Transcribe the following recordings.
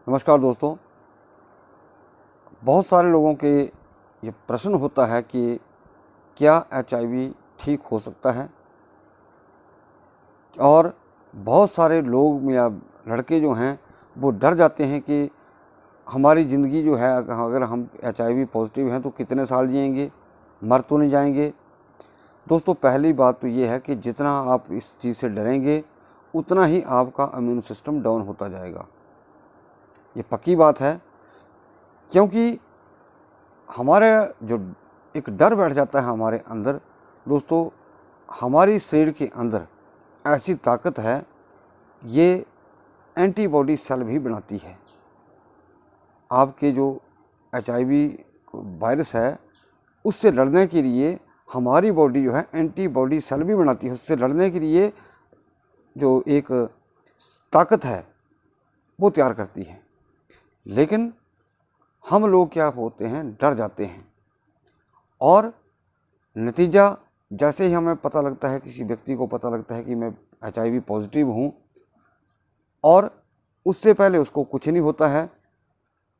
नमस्कार दोस्तों। बहुत सारे लोगों के ये प्रश्न होता है कि क्या एचआईवी ठीक हो सकता है, और बहुत सारे लोग या लड़के जो हैं वो डर जाते हैं कि हमारी ज़िंदगी जो है, अगर हम एचआईवी पॉजिटिव हैं तो कितने साल जिएंगे, मर तो नहीं जाएंगे। दोस्तों, पहली बात तो ये है कि जितना आप इस चीज़ से डरेंगे उतना ही आपका इम्यून सिस्टम डाउन होता जाएगा। ये पक्की बात है, क्योंकि हमारे जो एक डर बैठ जाता है हमारे अंदर। दोस्तों, हमारी शरीर के अंदर ऐसी ताकत है, ये एंटीबॉडी सेल भी बनाती है। आपके जो एचआईवी वायरस है उससे लड़ने के लिए हमारी बॉडी जो है एंटीबॉडी सेल भी बनाती है। उससे लड़ने के लिए जो एक ताकत है वो तैयार करती है। लेकिन हम लोग क्या होते हैं, डर जाते हैं, और नतीजा जैसे ही हमें पता लगता है, किसी व्यक्ति को पता लगता है कि मैं एचआईवी पॉजिटिव हूँ, और उससे पहले उसको कुछ नहीं होता है,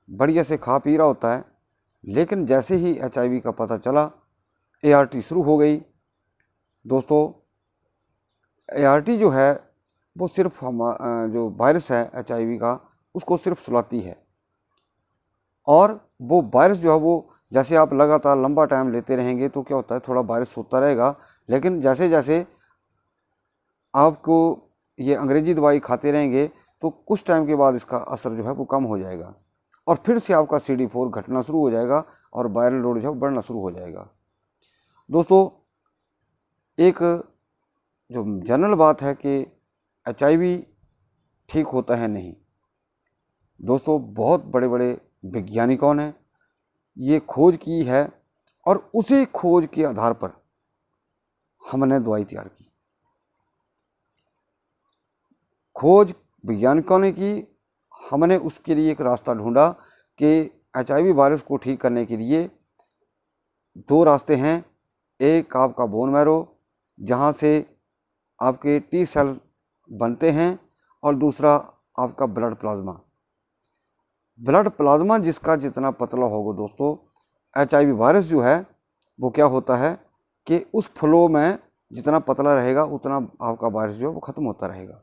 बढ़िया से खा पी रहा होता है, लेकिन जैसे ही एचआईवी का पता चला एआरटी शुरू हो गई। दोस्तों, एआरटी जो है वो सिर्फ जो वायरस है एचआईवी का उसको सिर्फ सुलाती है, और वो वायरस जो है वो जैसे आप लगातार लंबा टाइम लेते रहेंगे तो क्या होता है, थोड़ा वायरस होता रहेगा। लेकिन जैसे जैसे आपको ये अंग्रेजी दवाई खाते रहेंगे तो कुछ टाइम के बाद इसका असर जो है वो कम हो जाएगा, और फिर से आपका CD4 घटना शुरू हो जाएगा और वायरल लोड जो है बढ़ना शुरू हो जाएगा। दोस्तों, एक जो जनरल बात है कि एचआईवी ठीक होता है नहीं। दोस्तों, बहुत बड़े बड़े वैज्ञानिकों ने ये खोज की है, और उसी खोज के आधार पर हमने दवाई तैयार की। खोज वैज्ञानिकों ने की, हमने उसके लिए एक रास्ता ढूंढा कि एचआईवी वायरस को ठीक करने के लिए दो रास्ते हैं। एक आपका बोन मैरो, जहाँ से आपके टी सेल बनते हैं, और दूसरा आपका ब्लड प्लाज्मा। ब्लड प्लाज्मा जिसका जितना पतला होगा दोस्तों, एचआईवी वायरस जो है वो क्या होता है कि उस फ्लो में जितना पतला रहेगा उतना आपका वायरस जो है वो ख़त्म होता रहेगा।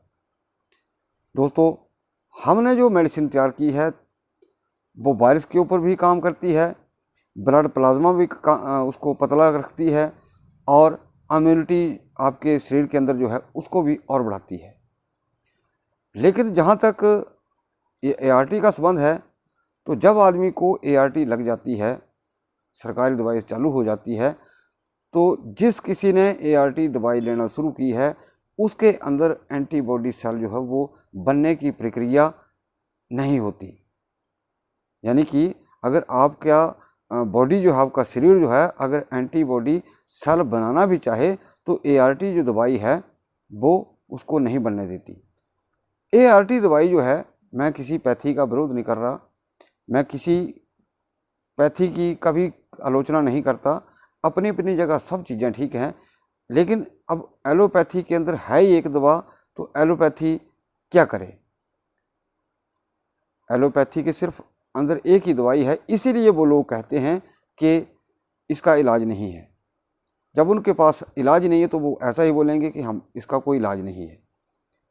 दोस्तों, हमने जो मेडिसिन तैयार की है वो वायरस के ऊपर भी काम करती है, ब्लड प्लाज्मा भी उसको पतला रखती है, और इम्यूनिटी आपके शरीर के अंदर जो है उसको भी और बढ़ाती है। लेकिन जहाँ तक ये एआरटी का संबंध है, तो जब आदमी को एआरटी लग जाती है, सरकारी दवाई चालू हो जाती है, तो जिस किसी ने एआरटी दवाई लेना शुरू की है उसके अंदर एंटीबॉडी सेल जो है वो बनने की प्रक्रिया नहीं होती। यानी कि अगर आपका बॉडी जो है, आपका शरीर जो है, अगर एंटीबॉडी सेल बनाना भी चाहे तो एआरटी जो दवाई है वो उसको नहीं बनने देती। एआरटी दवाई जो है, मैं किसी पैथी का विरोध नहीं कर रहा, मैं किसी पैथी की कभी आलोचना नहीं करता, अपनी अपनी जगह सब चीज़ें ठीक हैं। लेकिन अब एलोपैथी के अंदर है ही एक दवा, तो एलोपैथी क्या करे? एलोपैथी के सिर्फ अंदर एक ही दवाई है, इसीलिए वो लोग कहते हैं कि इसका इलाज नहीं है। जब उनके पास इलाज नहीं है तो वो ऐसा ही बोलेंगे कि हम इसका कोई इलाज नहीं है।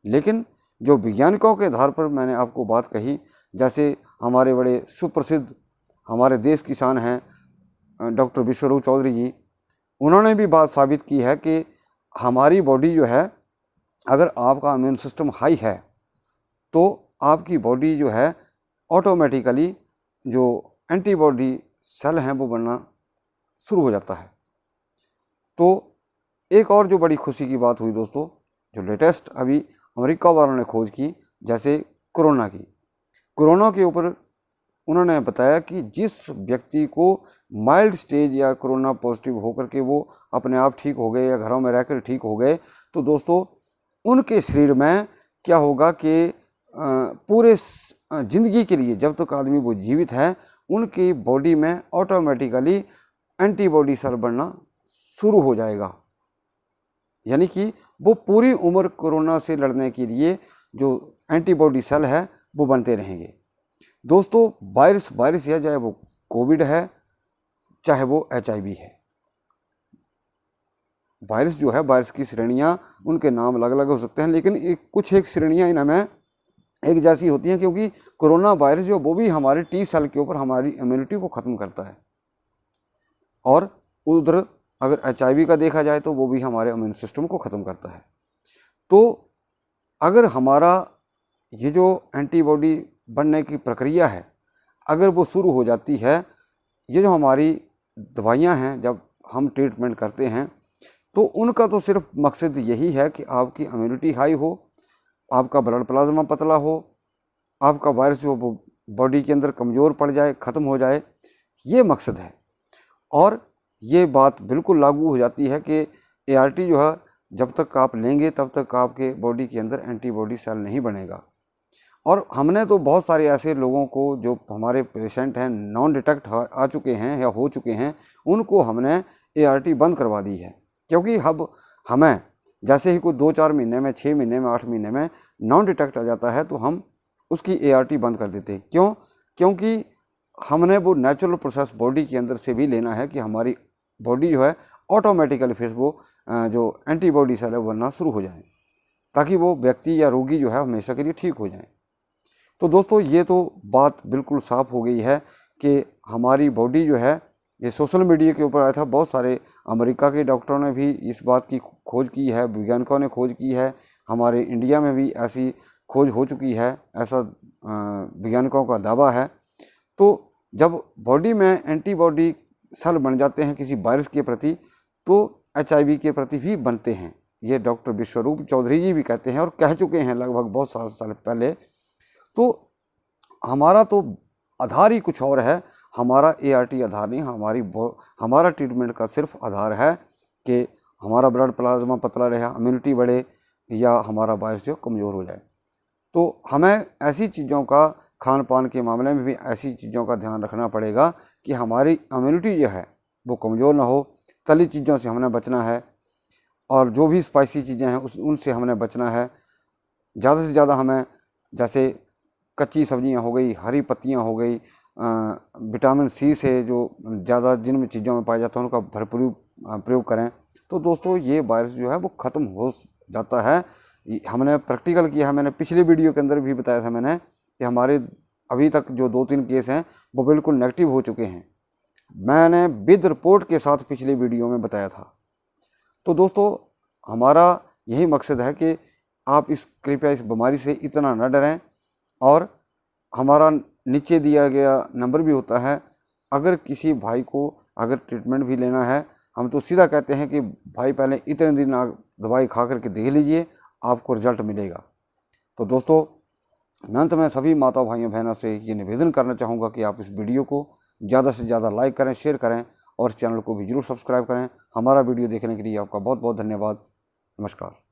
लेकिन जो वैज्ञानिकों के आधार पर मैंने आपको बात कही, जैसे हमारे बड़े सुप्रसिद्ध हमारे देश किसान हैं डॉक्टर विश्वरूप चौधरी जी, उन्होंने भी बात साबित की है कि हमारी बॉडी जो है, अगर आपका इम्यून सिस्टम हाई है तो आपकी बॉडी जो है ऑटोमेटिकली जो एंटीबॉडी सेल हैं वो बनना शुरू हो जाता है। तो एक और जो बड़ी खुशी की बात हुई दोस्तों, जो लेटेस्ट अभी अमेरिका वालों ने खोज की, जैसे कोरोना के ऊपर उन्होंने बताया कि जिस व्यक्ति को माइल्ड स्टेज या कोरोना पॉजिटिव होकर के वो अपने आप ठीक हो गए या घरों में रहकर ठीक हो गए, तो दोस्तों उनके शरीर में क्या होगा कि पूरे ज़िंदगी के लिए, जब तक आदमी वो जीवित है, उनकी बॉडी में ऑटोमेटिकली एंटीबॉडी सेल बनना शुरू हो जाएगा। यानी कि वो पूरी उम्र कोरोना से लड़ने के लिए जो एंटीबॉडी सेल है वो बनते रहेंगे। दोस्तों वायरस है, चाहे वो कोविड है चाहे वो HIV है। वायरस जो है, वायरस की श्रेणियाँ, उनके नाम अलग अलग हो सकते हैं, लेकिन एक श्रेणियाँ इनमें एक जैसी होती हैं, क्योंकि कोरोना वायरस जो वो भी हमारे T सेल के ऊपर हमारी इम्यूनिटी को ख़त्म करता है। और उधर अगर HIV का देखा जाए तो वो भी हमारे इम्यून सिस्टम को ख़त्म करता है। तो अगर हमारा ये जो एंटीबॉडी बनने की प्रक्रिया है, अगर वो शुरू हो जाती है, ये जो हमारी दवाइयाँ हैं, जब हम ट्रीटमेंट करते हैं तो उनका तो सिर्फ मकसद यही है कि आपकी इम्यूनिटी हाई हो, आपका ब्लड प्लाज्मा पतला हो, आपका वायरस जो वो बॉडी के अंदर कमज़ोर पड़ जाए, ख़त्म हो जाए, ये मकसद है। और ये बात बिल्कुल लागू हो जाती है कि ART जो है जब तक आप लेंगे तब तक आपके बॉडी के अंदर एंटीबॉडी सेल नहीं बनेगा। और हमने तो बहुत सारे ऐसे लोगों को, जो हमारे पेशेंट हैं, नॉन डिटेक्ट आ चुके हैं या हो चुके हैं, उनको हमने ART बंद करवा दी है। क्योंकि अब हमें जैसे ही कोई 2-4 महीने में, 6 महीने में, 8 महीने में नॉन डिटेक्ट आ जाता है तो हम उसकी ART बंद कर देते हैं। क्यों? क्योंकि हमने वो नेचुरल प्रोसेस बॉडी के अंदर से भी लेना है कि हमारी बॉडी जो है ऑटोमेटिकली फिर वो जो एंटीबॉडी सेल है बनना शुरू हो जाए, ताकि वो व्यक्ति या रोगी जो है हमेशा के लिए ठीक हो जाए। तो दोस्तों ये तो बात बिल्कुल साफ़ हो गई है कि हमारी बॉडी जो है, ये सोशल मीडिया के ऊपर आया था, बहुत सारे अमेरिका के डॉक्टरों ने भी इस बात की खोज की है, वैज्ञानिकों ने खोज की है, हमारे इंडिया में भी ऐसी खोज हो चुकी है, ऐसा वैज्ञानिकों का दावा है। तो जब बॉडी में एंटीबॉडी सेल बन जाते हैं किसी वायरस के प्रति, तो HIV के प्रति भी बनते हैं। ये डॉक्टर विश्वरूप चौधरी जी भी कहते हैं और कह चुके हैं लगभग बहुत साल पहले। तो हमारा तो आधार ही कुछ और है, हमारा ART आधार नहीं, हमारा ट्रीटमेंट का सिर्फ आधार है कि हमारा ब्लड प्लाज्मा पतला रहे, इम्यूनिटी बढ़े, या हमारा वायरस जो कमज़ोर हो जाए। तो हमें ऐसी चीज़ों का, खान पान के मामले में भी ऐसी चीज़ों का ध्यान रखना पड़ेगा कि हमारी इम्यूनिटी जो है वो कमज़ोर ना हो। तली चीज़ों से हमने बचना है, और जो भी स्पाइसी चीज़ें हैं उनसे हमने बचना है। ज़्यादा से ज़्यादा हमें, जैसे कच्ची सब्जियां हो गई, हरी पत्तियां हो गई, विटामिन C से जो ज़्यादा जिन चीज़ों में पाया जाता है उनका भरपूर प्रयोग करें। तो दोस्तों ये वायरस जो है वो ख़त्म हो जाता है। हमने प्रैक्टिकल किया है, मैंने पिछले वीडियो के अंदर भी बताया था मैंने कि हमारे अभी तक जो 2-3 केस हैं वो बिल्कुल नेगेटिव हो चुके हैं। मैंने विद रिपोर्ट के साथ पिछले वीडियो में बताया था। तो दोस्तों हमारा यही मकसद है कि आप कृपया इस बीमारी से इतना न डरें। और हमारा नीचे दिया गया नंबर भी होता है, अगर किसी भाई को अगर ट्रीटमेंट भी लेना है, हम तो सीधा कहते हैं कि भाई पहले इतने दिन आप दवाई खा करके देख लीजिए, आपको रिजल्ट मिलेगा। तो दोस्तों मैं अंत में सभी माता भाइयों बहनों से ये निवेदन करना चाहूँगा कि आप इस वीडियो को ज़्यादा से ज़्यादा लाइक करें, शेयर करें, और चैनल को भी ज़रूर सब्सक्राइब करें। हमारा वीडियो देखने के लिए आपका बहुत बहुत धन्यवाद। नमस्कार।